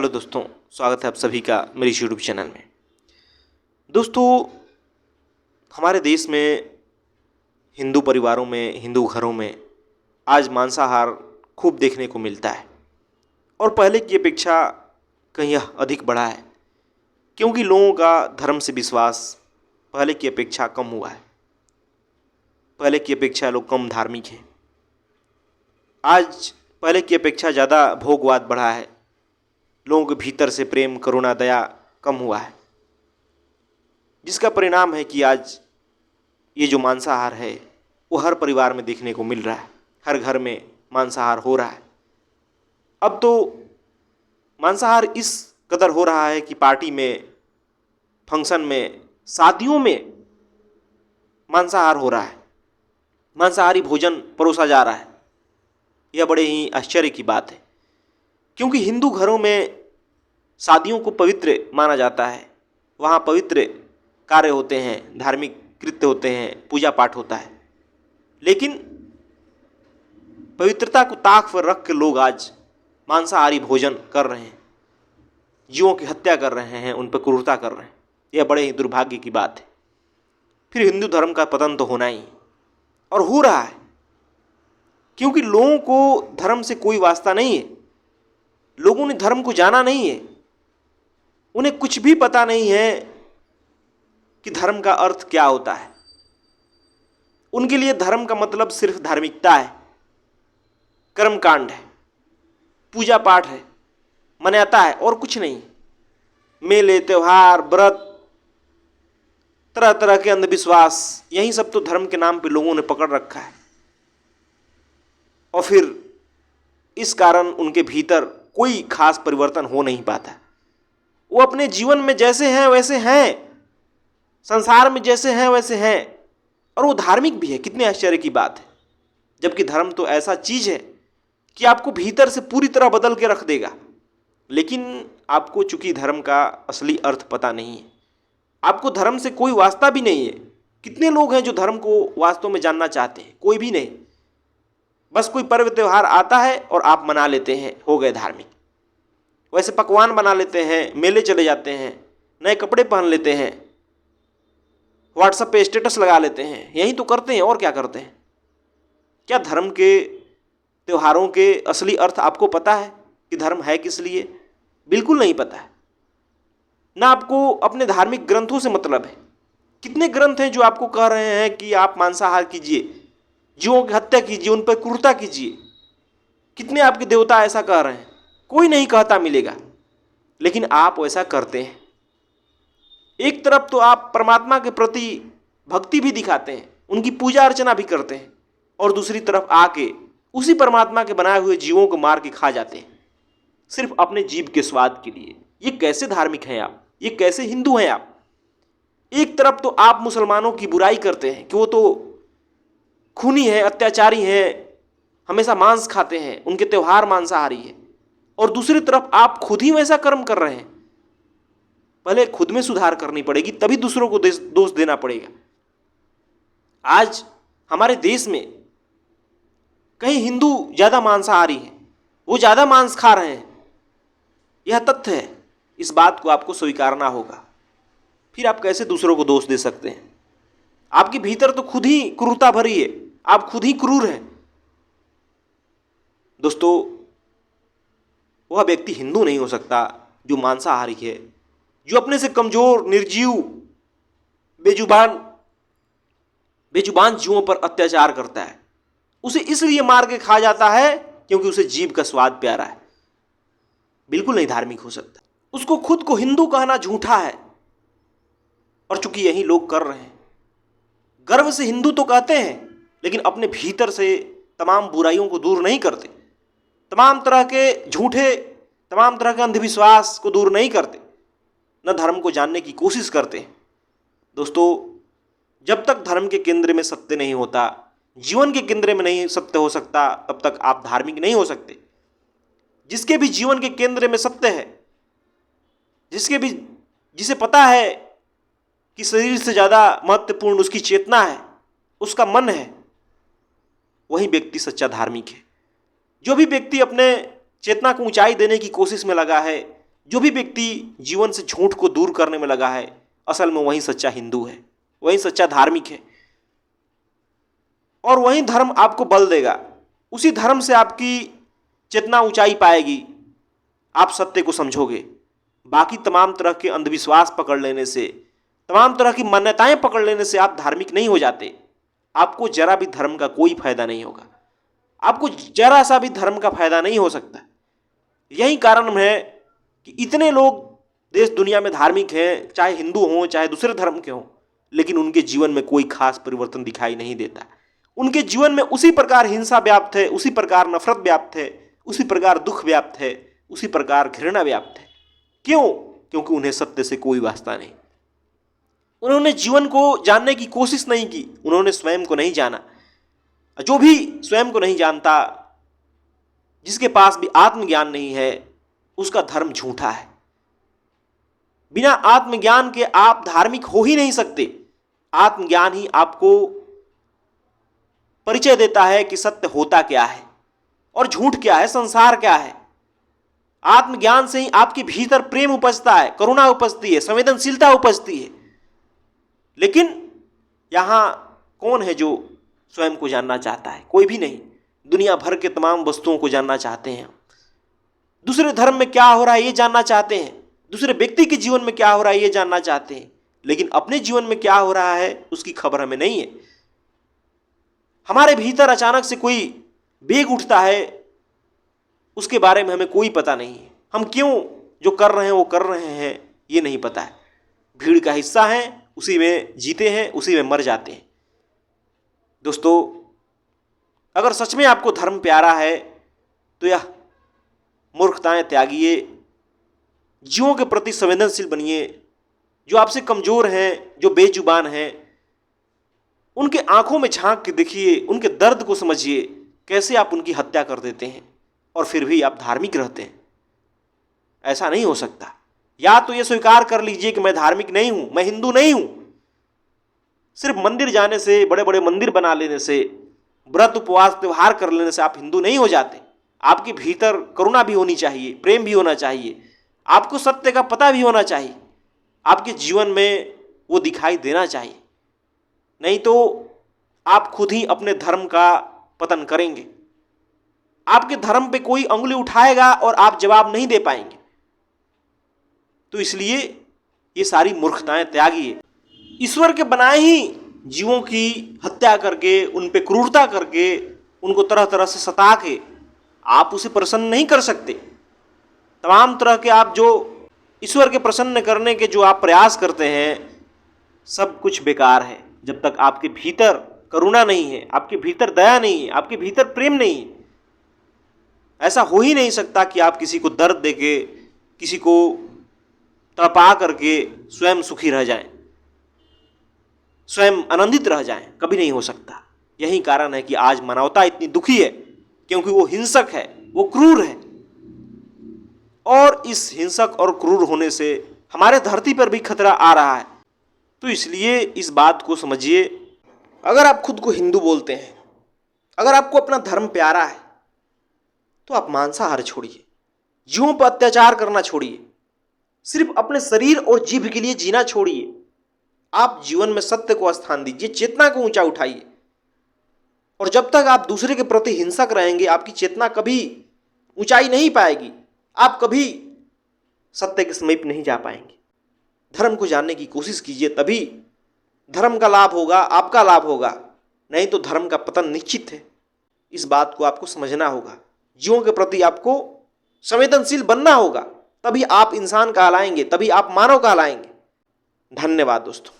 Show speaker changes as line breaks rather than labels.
Hello दोस्तों, स्वागत है आप सभी का मेरी यूट्यूब चैनल में। दोस्तों, हमारे देश में हिंदू परिवारों में, हिंदू घरों में आज मांसाहार खूब देखने को मिलता है और पहले की अपेक्षा कहीं यह अधिक बढ़ा है, क्योंकि लोगों का धर्म से विश्वास पहले की अपेक्षा कम हुआ है। पहले की अपेक्षा लोग कम धार्मिक हैं। आज पहले की अपेक्षा ज़्यादा भोगवाद बढ़ा है। लोगों के भीतर से प्रेम, करुणा, दया कम हुआ है, जिसका परिणाम है कि आज ये जो मांसाहार है वो हर परिवार में देखने को मिल रहा है। हर घर में मांसाहार हो रहा है। अब तो मांसाहार इस कदर हो रहा है कि पार्टी में, फंक्शन में, शादियों में मांसाहार हो रहा है। मांसाहारी भोजन परोसा जा रहा है। यह बड़े ही आश्चर्य की बात है, क्योंकि हिंदू घरों में शादियों को पवित्र माना जाता है। वहाँ पवित्र कार्य होते हैं, धार्मिक कृत्य होते हैं, पूजा पाठ होता है। लेकिन पवित्रता को ताक पर रख के लोग आज मांसाहारी भोजन कर रहे हैं, जीवों की हत्या कर रहे हैं, उन पर क्रूरता कर रहे हैं। यह बड़े ही दुर्भाग्य की बात है। फिर हिंदू धर्म का पतन तो होना ही, और हो रहा है, क्योंकि लोगों को धर्म से कोई वास्ता नहीं है। लोगों ने धर्म को जाना नहीं है। उन्हें कुछ भी पता नहीं है कि धर्म का अर्थ क्या होता है। उनके लिए धर्म का मतलब सिर्फ धार्मिकता है, कर्मकांड है, पूजा पाठ है, मान्यता है, और कुछ नहीं। मेले, त्योहार, व्रत, तरह तरह के अंधविश्वास, यही सब तो धर्म के नाम पे लोगों ने पकड़ रखा है। और फिर इस कारण उनके भीतर कोई खास परिवर्तन हो नहीं पाता। वो अपने जीवन में जैसे हैं वैसे हैं, संसार में जैसे हैं वैसे हैं, और वो धार्मिक भी है। कितने आश्चर्य की बात है। जबकि धर्म तो ऐसा चीज है कि आपको भीतर से पूरी तरह बदल के रख देगा। लेकिन आपको चूंकि धर्म का असली अर्थ पता नहीं है, आपको धर्म से कोई वास्ता भी नहीं है। कितने लोग हैं जो धर्म को वास्तव में जानना चाहते हैं? कोई भी नहीं। बस कोई पर्व त्योहार आता है और आप मना लेते हैं, हो गए धार्मिक। वैसे पकवान बना लेते हैं, मेले चले जाते हैं, नए कपड़े पहन लेते हैं, व्हाट्सएप पे स्टेटस लगा लेते हैं। यही तो करते हैं, और क्या करते हैं? क्या धर्म के त्योहारों के असली अर्थ आपको पता है कि धर्म है किस लिए? बिल्कुल नहीं पता है। ना आपको अपने धार्मिक ग्रंथों से मतलब है। कितने ग्रंथ हैं जो आपको कह रहे हैं कि आप मांसाहार कीजिए, जीवों की हत्या कीजिए, उन पर क्रूरता कीजिए। कितने आपके देवता ऐसा कह रहे हैं? कोई नहीं कहता मिलेगा, लेकिन आप वैसा करते हैं। एक तरफ तो आप परमात्मा के प्रति भक्ति भी दिखाते हैं, उनकी पूजा अर्चना भी करते हैं, और दूसरी तरफ आके उसी परमात्मा के बनाए हुए जीवों को मार के खा जाते हैं, सिर्फ अपने जीव के स्वाद के लिए। ये कैसे धार्मिक हैं आप? ये कैसे हिंदू हैं आप? एक तरफ तो आप मुसलमानों की बुराई करते हैं कि वो तो खूनी है, अत्याचारी हैं, हमेशा मांस खाते हैं, उनके त्योहार मांसाहारी है, और दूसरी तरफ आप खुद ही वैसा कर्म कर रहे हैं। पहले खुद में सुधार करनी पड़ेगी, तभी दूसरों को दोष देना पड़ेगा। आज हमारे देश में कहीं हिंदू ज़्यादा मांसाहारी हैं, वो ज़्यादा मांस खा रहे हैं। यह तथ्य है। इस बात को आपको स्वीकारना होगा। फिर आप कैसे दूसरों को दोष दे सकते हैं? आपके भीतर तो खुद ही क्रूरता भरी है, आप खुद ही क्रूर हैं। दोस्तों, वह व्यक्ति हिंदू नहीं हो सकता जो मांसाहारी है, जो अपने से कमजोर, निर्जीव, बेजुबान जीवों पर अत्याचार करता है। उसे इसलिए मार के खा जाता है क्योंकि उसे जीव का स्वाद प्यारा है। बिल्कुल नहीं धार्मिक हो सकता। उसको खुद को हिंदू कहना झूठा है, और चूंकि यही लोग कर रहे हैं, गर्व से हिंदू तो कहते हैं, लेकिन अपने भीतर से तमाम बुराइयों को दूर नहीं करते, तमाम तरह के झूठे, तमाम तरह के अंधविश्वास को दूर नहीं करते, न धर्म को जानने की कोशिश करते हैं। दोस्तों, जब तक धर्म के केंद्र में सत्य नहीं होता, जीवन के केंद्र में नहीं सत्य हो सकता, तब तक आप धार्मिक नहीं हो सकते। जिसके भी जीवन के केंद्र में सत्य है, जिसे पता है कि शरीर से ज़्यादा महत्वपूर्ण उसकी चेतना है, उसका मन है, वही व्यक्ति सच्चा धार्मिक है। जो भी व्यक्ति अपने चेतना को ऊंचाई देने की कोशिश में लगा है, जो भी व्यक्ति जीवन से झूठ को दूर करने में लगा है, असल में वही सच्चा हिंदू है, वही सच्चा धार्मिक है। और वही धर्म आपको बल देगा, उसी धर्म से आपकी चेतना ऊंचाई पाएगी, आप सत्य को समझोगे। बाकी तमाम तरह के अंधविश्वास पकड़ लेने से, तमाम तरह की मान्यताएं पकड़ लेने से आप धार्मिक नहीं हो जाते। आपको जरा भी धर्म का कोई फायदा नहीं होगा, आपको जरा सा भी धर्म का फायदा नहीं हो सकता। यही कारण है कि इतने लोग देश दुनिया में धार्मिक हैं, चाहे हिंदू हों चाहे दूसरे धर्म के हों, लेकिन उनके जीवन में कोई खास परिवर्तन दिखाई नहीं देता। उनके जीवन में उसी प्रकार हिंसा व्याप्त है, उसी प्रकार नफरत व्याप्त है, उसी प्रकार दुख व्याप्त है, उसी प्रकार घृणा व्याप्त है। क्यों? क्योंकि उन्हें सत्य से कोई वास्ता नहीं। उन्होंने जीवन को जानने की कोशिश नहीं की, उन्होंने स्वयं को नहीं जाना। जो भी स्वयं को नहीं जानता, जिसके पास भी आत्मज्ञान नहीं है, उसका धर्म झूठा है। बिना आत्मज्ञान के आप धार्मिक हो ही नहीं सकते। आत्मज्ञान ही आपको परिचय देता है कि सत्य होता क्या है और झूठ क्या है, संसार क्या है। आत्मज्ञान से ही आपके भीतर प्रेम उपजता है, करुणा उपजती है, संवेदनशीलता उपजती है। लेकिन यहां कौन है जो स्वयं को जानना चाहता है? कोई भी नहीं। दुनिया भर के तमाम वस्तुओं को जानना चाहते हैं, दूसरे धर्म में क्या हो रहा है ये जानना चाहते हैं, दूसरे व्यक्ति के जीवन में क्या हो रहा है ये जानना चाहते हैं, लेकिन अपने जीवन में क्या हो रहा है उसकी खबर हमें नहीं है। हमारे भीतर अचानक से कोई वेग उठता है, उसके बारे में हमें कोई पता नहीं है। हम क्यों जो कर रहे हैं वो कर रहे हैं ये नहीं पता है। भीड़ का हिस्सा हैं, उसी में जीते हैं, उसी में मर जाते हैं। दोस्तों, अगर सच में आपको धर्म प्यारा है तो यह मूर्खताएं त्यागिए, जीवों के प्रति संवेदनशील बनिए। जो आपसे कमजोर हैं, जो बेजुबान हैं, उनके आंखों में झांक के देखिए, उनके दर्द को समझिए, कैसे आप उनकी हत्या कर देते हैं और फिर भी आप धार्मिक रहते हैं। ऐसा नहीं हो सकता। या तो ये स्वीकार कर लीजिए कि मैं धार्मिक नहीं हूं, मैं हिंदू नहीं हूं। सिर्फ मंदिर जाने से, बड़े बड़े मंदिर बना लेने से, व्रत उपवास त्योहार कर लेने से आप हिंदू नहीं हो जाते। आपके भीतर करुणा भी होनी चाहिए, प्रेम भी होना चाहिए, आपको सत्य का पता भी होना चाहिए, आपके जीवन में वो दिखाई देना चाहिए। नहीं तो आप खुद ही अपने धर्म का पतन करेंगे। आपके धर्म पे कोई अंगुली उठाएगा और आप जवाब नहीं दे पाएंगे। तो इसलिए ये सारी मूर्खताएं त्यागिए। ईश्वर के बनाए ही जीवों की हत्या करके, उन पे क्रूरता करके, उनको तरह तरह से सता के आप उसे प्रसन्न नहीं कर सकते। तमाम तरह के आप जो ईश्वर के प्रसन्न करने के जो आप प्रयास करते हैं, सब कुछ बेकार है जब तक आपके भीतर करुणा नहीं है, आपके भीतर दया नहीं है, आपके भीतर प्रेम नहीं है। ऐसा हो ही नहीं सकता कि आप किसी को दर्द देके, किसी को तड़पा करके स्वयं सुखी रह जाएं, स्वयं आनंदित रह जाएं। कभी नहीं हो सकता। यही कारण है कि आज मानवता इतनी दुखी है, क्योंकि वो हिंसक है, वो क्रूर है। और इस हिंसक और क्रूर होने से हमारे धरती पर भी खतरा आ रहा है। तो इसलिए इस बात को समझिए। अगर आप खुद को हिंदू बोलते हैं, अगर आपको अपना धर्म प्यारा है, तो आप मांसाहार छोड़िए, जीवों पर अत्याचार करना छोड़िए, सिर्फ अपने शरीर और जीभ के लिए जीना छोड़िए। आप जीवन में सत्य को स्थान दीजिए, चेतना को ऊंचा उठाइए। और जब तक आप दूसरे के प्रति हिंसक रहेंगे, आपकी चेतना कभी ऊंचाई नहीं पाएगी, आप कभी सत्य के समीप नहीं जा पाएंगे। धर्म को जानने की कोशिश कीजिए, तभी धर्म का लाभ होगा, आपका लाभ होगा। नहीं तो धर्म का पतन निश्चित है। इस बात को आपको समझना होगा। जीवों के प्रति आपको संवेदनशील बनना होगा, तभी आप इंसान कहलाएंगे, तभी आप मानव कहलाएंगे। धन्यवाद दोस्तों।